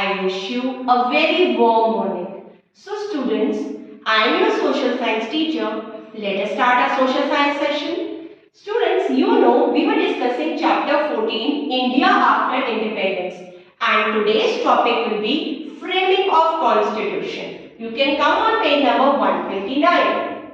I wish you a very warm morning. So students, I am your social science teacher. Let us start our social science session. Students, you know we were discussing chapter 14, India after independence. And today's topic will be framing of constitution. You can come on page number 129.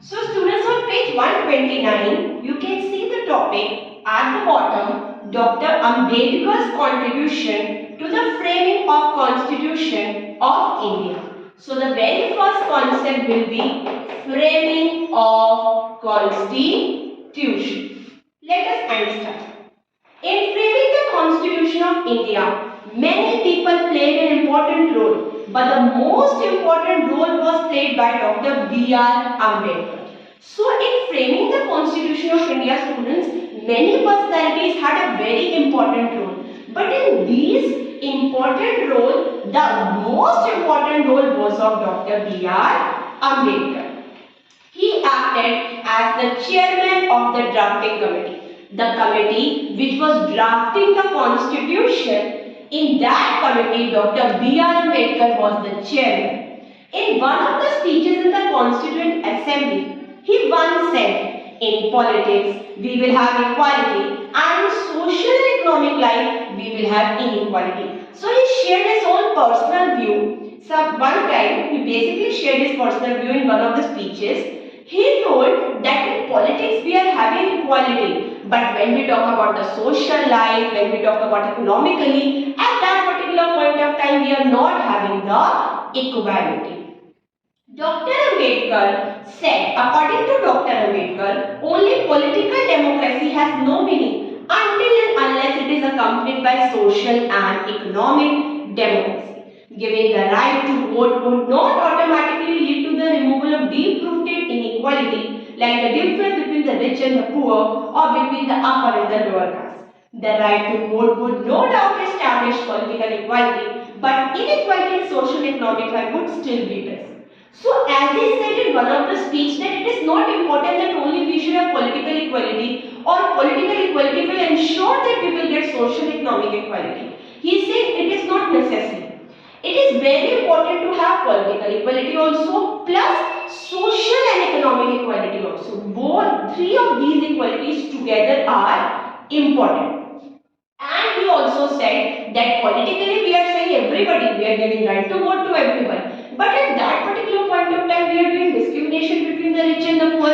So students, on page 129, you can see the topic at the bottom, Dr. Ambedkar's contribution to the framing of Constitution of India. So the very first concept will be framing of Constitution. Let us understand. In framing the Constitution of India, many people played an important role, but the most important role was played by Dr. B.R. Ambedkar. So in framing the Constitution of India, students, many personalities had a very important role. But in these important role, the most important role was of Dr. B.R. Ambedkar. He acted as the chairman of the drafting committee. The committee which was drafting the constitution, in that committee Dr. B.R. Ambedkar was the chairman. In one of the speeches in the Constituent Assembly, he once said, in politics we will have equality and in social and economic life we will have inequality. So he shared his own personal view. So one time he basically shared his personal view in one of the speeches. He told that in politics we are having equality, but when we talk about the social life, when we talk about economically, at that particular point of time we are not having the equality. Dr. Ambedkar said, according to Dr. Ambedkar, only political democracy has no meaning until and unless it is accompanied by social and economic democracy. Giving the right to vote would not automatically lead to the removal of deep-rooted inequality like the difference between the rich and the poor or between the upper and the lower caste. The right to vote would no doubt establish political equality, but inequality in social and economic life would still be present. So as he said in one of the speech that it is not important that only we should have political equality or political equality will ensure that we will get social and economic equality. He said it is not necessary. It is very important to have political equality also plus social and economic equality also. Both three of these equalities together are important. And he also said that politically we are saying everybody, we are giving right to vote to everyone. But at that particular point of time we are doing discrimination between the rich and the poor.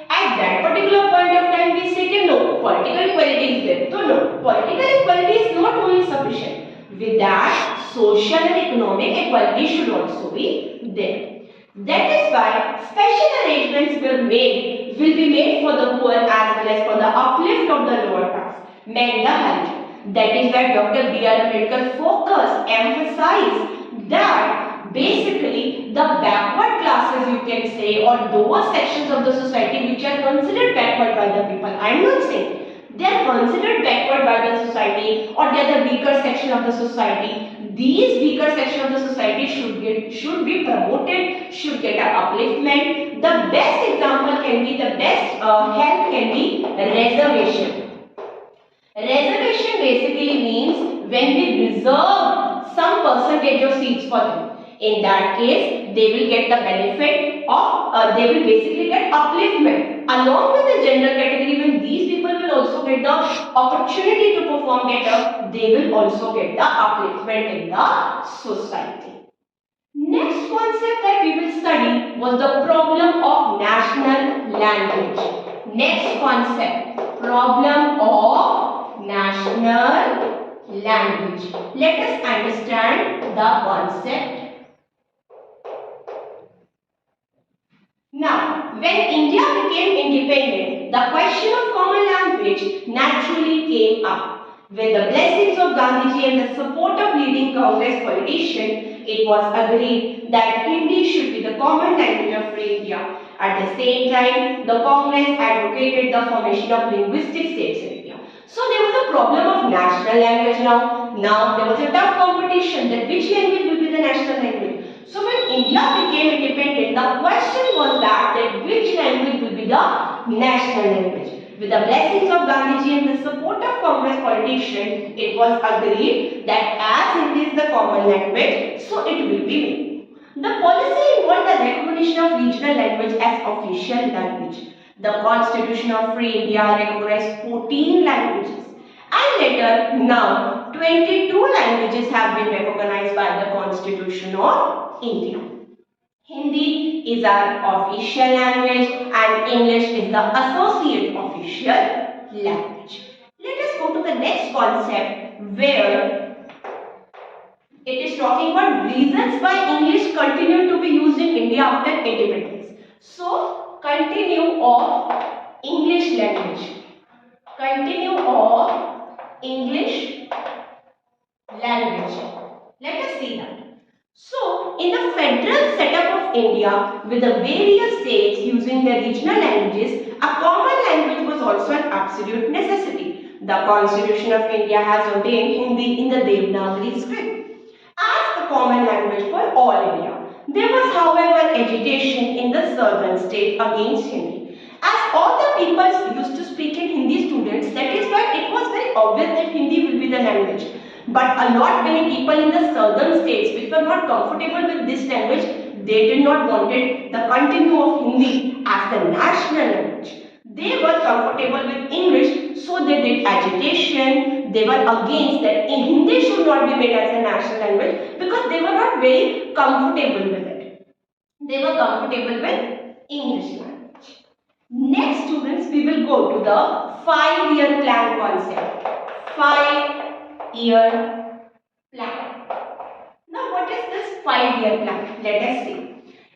At that particular point of time we say that no, political equality is there. So no, political equality is not only sufficient. With that, social and economic equality should also be there. That is why special arrangements will be made for the poor as well as for the uplift of the lower caste, men the health. That is why Dr. B.R. Ambedkar emphasized that basically the backward classes, you can say, or those sections of the society which are considered backward by the people. I am not saying they are considered backward by the society or they are the weaker section of the society. These weaker section of the society should be promoted, should get an upliftment. The best example can be, the best help can be reservation. Reservation basically means when we reserve some percentage of seats for them. In that case, they will get the benefit of, they will basically get upliftment. Along with the general category, when these people will also get the opportunity to perform better, they will also get the upliftment in the society. Next concept that we will study was the problem of national language. Next concept, problem of national language. Let us understand the concept. Now, when India became independent, the question of common language naturally came up. With the blessings of Gandhiji and the support of leading Congress politicians, it was agreed that Hindi should be the common language of India. At the same time, the Congress advocated the formation of linguistic states in India. So there was a problem of national language now. Now there was a tough competition that which language will be the national language. So when India became independent, the question was that which language will be the national language. With the blessings of Gandhiji and the support of Congress politicians, it was agreed that as Hindi is the common language, so it will be made. The policy involved the recognition of regional language as official language. The Constitution of Free India recognized 14 languages, and later now 22 languages have been recognized by the Constitution of India. Hindi is our official language and English is the associate official language. Let us go to the next concept where it is talking about reasons why English continued to be used in India after independence. So, continue of English language. Continue of English language. Let us see that. So, in the federal setup of India, with the various states using their regional languages, a common language was also an absolute necessity. The Constitution of India has ordained Hindi in the Devanagari script as the common language for all India. There was, however, agitation in the southern state against Hindi. As all the peoples used to speak in Hindi, students, that is why it was very obvious that Hindi will be the language. But a lot many people in the southern states which were not comfortable with this language, they did not wanted the continue of Hindi as the national language. They were comfortable with English, so they did agitation. They were against that Hindi should not be made as a national language because they were not very comfortable with it. They were comfortable with English language. Next, students, we will go to the 5-year plan concept. 5-year plan. Now, what is this 5-year plan? Let us see.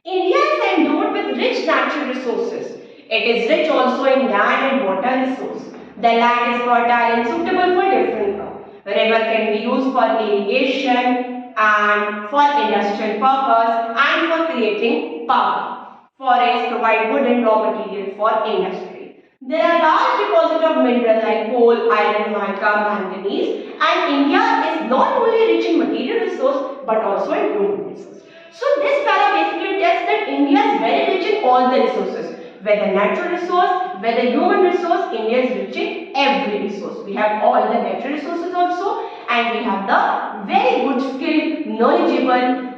India is endowed with rich natural resources. It is rich also in land and water resources. The land is fertile and suitable for different crops. River can be used for irrigation and for industrial purpose and for creating power. Forests provide wood and raw material for industry. There are large deposits of minerals like coal, iron, mica, manganese, and India is not only rich in material resource but also in human resource. So this para basically tells that India is very rich in all the resources, whether natural resource, whether human resource. India is rich in every resource. We have all the natural resources also, and we have the very good, skilled, knowledgeable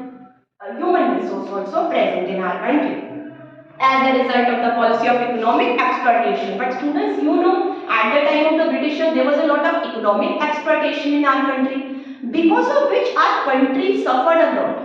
human resource also present in our country as a result of the policy of economic exploitation. But students, you know, at the time of the Britishers, there was a lot of economic exploitation in our country, because of which our country suffered a lot.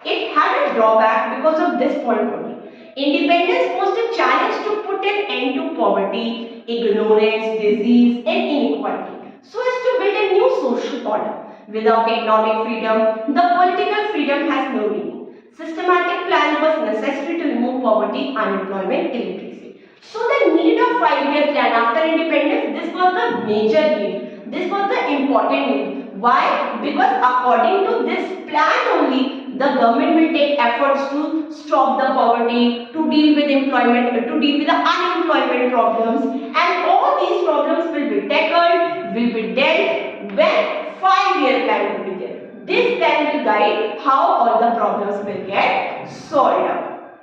It had a drawback because of this point only. Independence posed a challenge to put an end to poverty, ignorance, disease and inequality, so as to build a new social order. Without economic freedom, the political freedom has no meaning. Systematic plan was necessary to remove poverty, unemployment, illiteracy. So the need of 5-year plan after independence, this was the major need. This was the important need. Why? Because according to this plan only, the government will take efforts to stop the poverty, to deal with employment, to deal with the unemployment problems, and all these problems will be tackled, will be dealt when 5-year plan will be there. This plan will guide how all the problems will get solved out.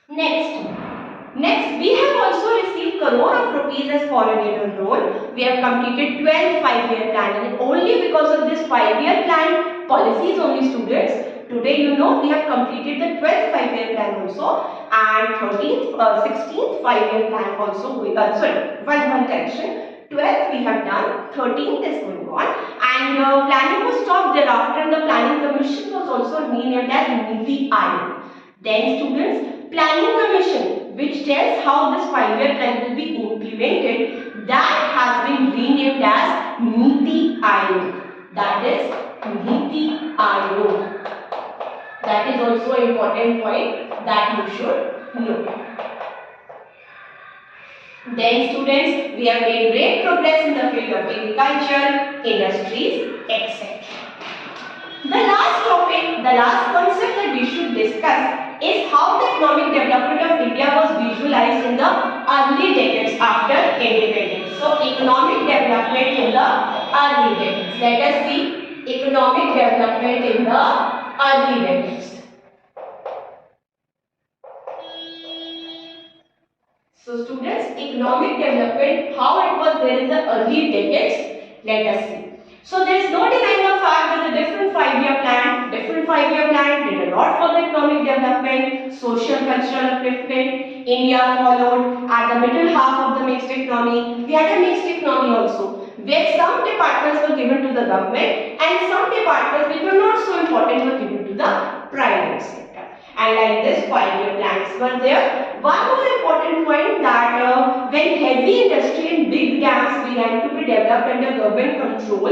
Next, we have also received crore of rupees as foreign aid loan. We have completed 12 5-year plan, and only because of this 5-year plan policies only, students. Today, you know, we have completed the 12th 5-year plan also, and 16th 5-year plan also. One correction. 12th we have done, 13th is going on, and planning was stopped thereafter, and the planning commission was also renamed as Niti Aayog. Then, students, planning commission, which tells how this 5-year plan will be implemented, that has been renamed as Niti Aayog. That is Niti Aayog. That is also an important point that you should know. Then, students, we have made great progress in the field of agriculture, industries, etc. The last topic, the last concept that we should discuss is how the economic development of India was visualized in the early decades after independence. So, economic development in the early decades. Let us see economic development in the early decades. So, students, economic development, how it was there in the early decades, let us see. So there is no denying the fact that the different five-year plan did a lot for the economic development, social cultural upliftment. India followed at the middle half of the mixed economy. We had a mixed economy also, where some departments were given to the government and some departments which were not so important were given to the private sector. And like this, five-year plans were there. One more important point that when heavy industry and big dams began to be developed under government control,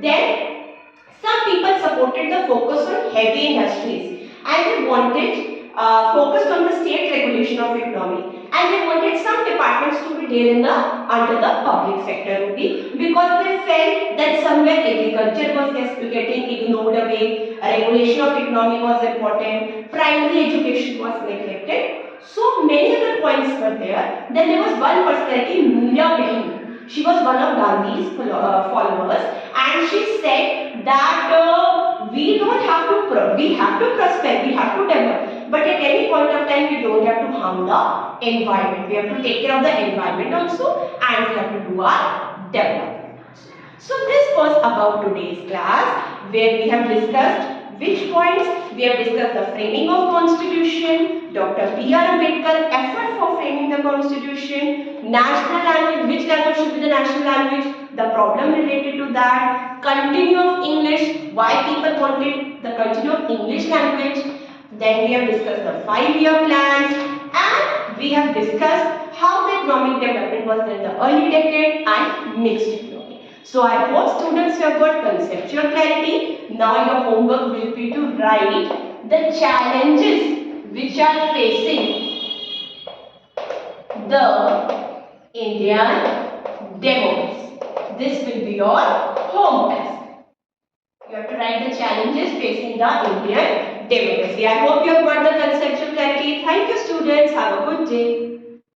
then some people supported the focus on heavy industries and they wanted focused on the state regulation of economy, and they wanted some departments to be there in the under the public sector only, because they felt that somewhere agriculture was getting ignored away, regulation of economy was important, primary education was neglected. So many other points were there. Then there was one personality, Meera Behin. She was one of Gandhi's followers, and she said that we don't have to we have to prosper, we have to develop, but at any point of time we don't have to harm the environment. We have to take care of the environment also, and we have to do our development. So this was about today's class, where we have discussed which points? We have discussed the framing of constitution, Dr. B.R. Ambedkar effort for framing the constitution, national language, which language should be the national language, the problem related to that, continue of English, why people wanted the continue of English language. Then we have discussed the 5-year plans, and we have discussed how the economic development was in the early decade and mixed economy. So I hope students have got conceptual clarity. Now your homework will be to write the challenges which are facing the Indian democracy. This will be your home task. You have to write the challenges facing the Indian democracy. I hope you have got the conceptual clarity. Thank you students. Have a good day.